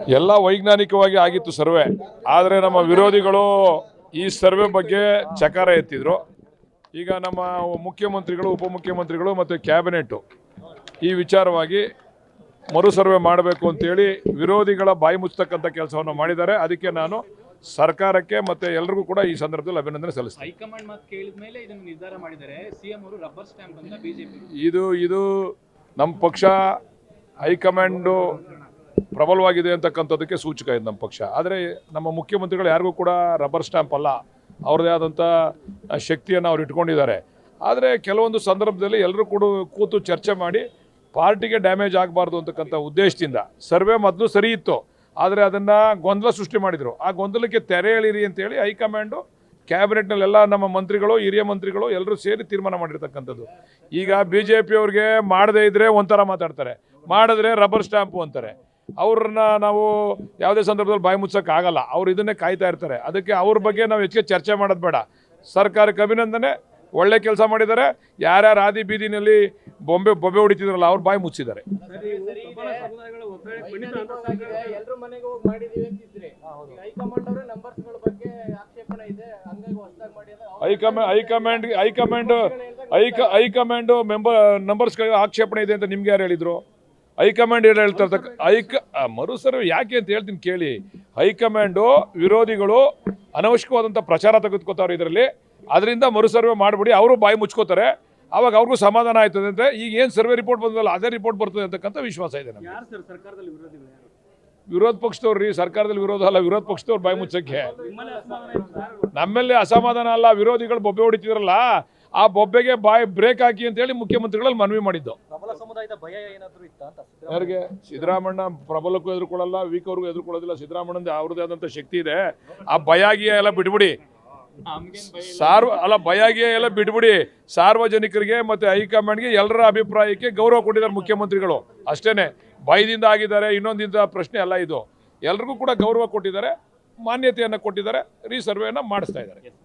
ಎಲ್ಲ ವೈಜ್ಞಾನಿಕವಾಗಿ ಆಗಿತ್ತು ಸರ್ವೆ. ಆದರೆ ನಮ್ಮ ವಿರೋಧಿಗಳು ಈ ಸರ್ವೆ ಬಗ್ಗೆ ಚಕಾರ ಎತ್ತಿದ್ರು. ಈಗ ನಮ್ಮ ಮುಖ್ಯಮಂತ್ರಿಗಳು, ಉಪಮುಖ್ಯಮಂತ್ರಿಗಳು ಮತ್ತು ಕ್ಯಾಬಿನೆಟ್ ಈ ವಿಚಾರವಾಗಿ ಮರು ಸರ್ವೆ ಮಾಡಬೇಕು ಅಂತೇಳಿ ವಿರೋಧಿಗಳ ಬಾಯಿ ಮುಚ್ಚತಕ್ಕಂಥ ಕೆಲಸವನ್ನು ಮಾಡಿದ್ದಾರೆ. ಅದಕ್ಕೆ ನಾನು ಸರ್ಕಾರಕ್ಕೆ ಮತ್ತು ಎಲ್ಲರಿಗೂ ಕೂಡ ಈ ಸಂದರ್ಭದಲ್ಲಿ ಅಭಿನಂದನೆ ಸಲ್ಲಿಸ್ತೀನಿ. ಹೈಕಮಾಂಡ್ ಮಾತು ಕೇಳಿದ ಮೇಲೆ ಇದನ್ನು ನಿರ್ಧಾರ ಮಾಡಿದ್ದಾರೆ. ಸಿಎಂ ಅವರು ರಬ್ಬರ್ ಸ್ಟ್ಯಾಂಪ್ ಅಂತ ಬಿಜೆಪಿ. ಇದು ನಮ್ಮ ಪಕ್ಷ ಹೈಕಮಾಂಡು ಪ್ರಬಲವಾಗಿದೆ ಅಂತಕ್ಕಂಥದ್ದಕ್ಕೆ ಸೂಚಕ ಇದೆ ನಮ್ಮ ಪಕ್ಷ. ಆದರೆ ನಮ್ಮ ಮುಖ್ಯಮಂತ್ರಿಗಳು ಯಾರಿಗೂ ಕೂಡ ರಬ್ಬರ್ ಸ್ಟ್ಯಾಂಪ್ ಅಲ್ಲ, ಅವ್ರದ್ದೇ ಆದಂಥ ಶಕ್ತಿಯನ್ನು ಅವ್ರು ಇಟ್ಕೊಂಡಿದ್ದಾರೆ. ಆದರೆ ಕೆಲವೊಂದು ಸಂದರ್ಭದಲ್ಲಿ ಎಲ್ಲರೂ ಕೂಡ ಕೂತು ಚರ್ಚೆ ಮಾಡಿ ಪಾರ್ಟಿಗೆ ಡ್ಯಾಮೇಜ್ ಆಗಬಾರ್ದು ಅಂತಕ್ಕಂಥ ಉದ್ದೇಶದಿಂದ ಸರ್ವೆ ಮೊದಲು ಸರಿ ಇತ್ತು, ಆದರೆ ಅದನ್ನು ಗೊಂದಲ ಸೃಷ್ಟಿ ಮಾಡಿದರು. ಆ ಗೊಂದಲಕ್ಕೆ ತೆರೆ ಎಳೀರಿ ಅಂತೇಳಿ ಹೈಕಮಾಂಡು ಕ್ಯಾಬಿನೆಟ್ನಲ್ಲೆಲ್ಲ ನಮ್ಮ ಮಂತ್ರಿಗಳು, ಹಿರಿಯ ಮಂತ್ರಿಗಳು ಎಲ್ಲರೂ ಸೇರಿ ತೀರ್ಮಾನ ಮಾಡಿರ್ತಕ್ಕಂಥದ್ದು. ಈಗ BJP ಅವ್ರಿಗೆ ಮಾಡದೇ ಇದ್ದರೆ ಒಂಥರ ಮಾತಾಡ್ತಾರೆ, ಮಾಡಿದ್ರೆ ರಬ್ಬರ್ ಸ್ಟ್ಯಾಂಪು ಅಂತಾರೆ. ಅವ್ರನ್ನ ನಾವು ಯಾವುದೇ ಸಂದರ್ಭದಲ್ಲಿ ಬಾಯಿ ಮುಚ್ಚೋಕ್ಕಾಗಲ್ಲ, ಅವ್ರು ಇದನ್ನೇ ಕಾಯ್ತಾ ಇರ್ತಾರೆ. ಅದಕ್ಕೆ ಅವ್ರ ಬಗ್ಗೆ ನಾವು ಹೆಚ್ಚಿಗೆ ಚರ್ಚೆ ಮಾಡೋದು ಬೇಡ. ಸರ್ಕಾರಕ್ಕೆ ಅಭಿನಂದನೆ, ಒಳ್ಳೆ ಕೆಲಸ ಮಾಡಿದ್ದಾರೆ. ಯಾರ್ಯಾರು ಆದಿ ಬೀದಿನಲ್ಲಿ ಬೊಬ್ಬೆ ಹೊಡಿತಿದ್ರಲ್ಲ ಅವ್ರು ಬಾಯಿ ಮುಚ್ಚಿದ್ದಾರೆ. ಹೈಕಮಾಂಡ್ ನಂಬರ್ಸ್ಗಳಿಗೆ ಆಕ್ಷೇಪಣೆ ಇದೆ ಅಂತ ನಿಮ್ಗೆ ಯಾರು ಹೇಳಿದ್ರು? ಹೈಕಮಾಂಡ್ ಏನು ಹೇಳ್ತಾರೆ? ಮರು ಸರ್ವೆ ಯಾಕೆ ಅಂತ ಹೇಳ್ತೀನಿ ಕೇಳಿ. ಹೈಕಮಾಂಡು ವಿರೋಧಿಗಳು ಅನವಶ್ಯಕವಾದಂಥ ಪ್ರಚಾರ ತೆಗೆದುಕೋತಾರೆ ಇದರಲ್ಲಿ. ಅದರಿಂದ ಮರು ಸರ್ವೆ ಮಾಡಿಬಿಡಿ, ಅವರು ಬಾಯಿ ಮುಚ್ಕೋತಾರೆ, ಆವಾಗ ಅವ್ರಿಗೂ ಸಮಾಧಾನ ಆಯ್ತದೆ ಅಂತ. ಈಗ ಏನು ಸರ್ವೆ ರಿಪೋರ್ಟ್ ಬಂದಲ್ಲ ಅದೇ ರಿಪೋರ್ಟ್ ಬರ್ತದೆ ಅಂತಕ್ಕಂಥ ವಿಶ್ವಾಸ ಇದೆ ನಮಗೆ. ವಿರೋಧ ಪಕ್ಷದವ್ರು ರೀ, ಸರ್ಕಾರದಲ್ಲಿ ವಿರೋಧ ಅಲ್ಲ, ವಿರೋಧ ಪಕ್ಷದವ್ರು ಬಾಯಿ ಮುಚ್ಚಕ್ಕೆ. ನಮ್ಮಲ್ಲಿ ಅಸಮಾಧಾನ ಅಲ್ಲ, ವಿರೋಧಿಗಳು ಬೊಬ್ಬೆ ಹೊಡಿತಿದ್ರಲ್ಲ ಆ ಬೊಬ್ಬೆಗೆ ಬಾಯಿ ಬ್ರೇಕ್ ಹಾಕಿ ಅಂತೇಳಿ ಮುಖ್ಯಮಂತ್ರಿಗಳಲ್ಲಿ ಮನವಿ ಮಾಡಿದ್ದು. ಯಾರಿಗೆ? ಸಿದ್ದರಾಮಣ್ಣ ಪ್ರಬಲಕ್ಕೂ ಎದುರ್ಕೊಳ್ಳಲ್ಲ, ವೀಕ್ ಅವ್ರಿಗೂ ಎದುರ್ಕೊಳ್ಳೋದಿಲ್ಲ. ಸಿದ್ದರಾಮಣ್ಣಂದು ಅವ್ರದ್ದೇ ಆದಂಥ ಶಕ್ತಿ ಇದೆ. ಆ ಭಯಾಗಿಯ ಎಲ್ಲ ಬಿಟ್ಬಿಡಿ, ಭಯಾಗಿಯ ಎಲ್ಲ ಬಿಟ್ಬಿಡಿ. ಸಾರ್ವಜನಿಕರಿಗೆ ಮತ್ತು ಹೈಕಮಾಂಡ್ಗೆ ಎಲ್ಲರ ಅಭಿಪ್ರಾಯಕ್ಕೆ ಗೌರವ ಕೊಟ್ಟಿದ್ದಾರೆ ಮುಖ್ಯಮಂತ್ರಿಗಳು. ಅಷ್ಟೇ, ಭಯದಿಂದ ಆಗಿದ್ದಾರೆ ಇನ್ನೊಂದಿಂದ ಪ್ರಶ್ನೆ ಅಲ್ಲ ಇದು. ಎಲ್ರಿಗೂ ಕೂಡ ಗೌರವ ಕೊಟ್ಟಿದ್ದಾರೆ, ಮಾನ್ಯತೆಯನ್ನು ಕೊಟ್ಟಿದ್ದಾರೆ, ರೀಸರ್ವೆಯನ್ನು ಮಾಡಿಸ್ತಾ ಇದ್ದಾರೆ.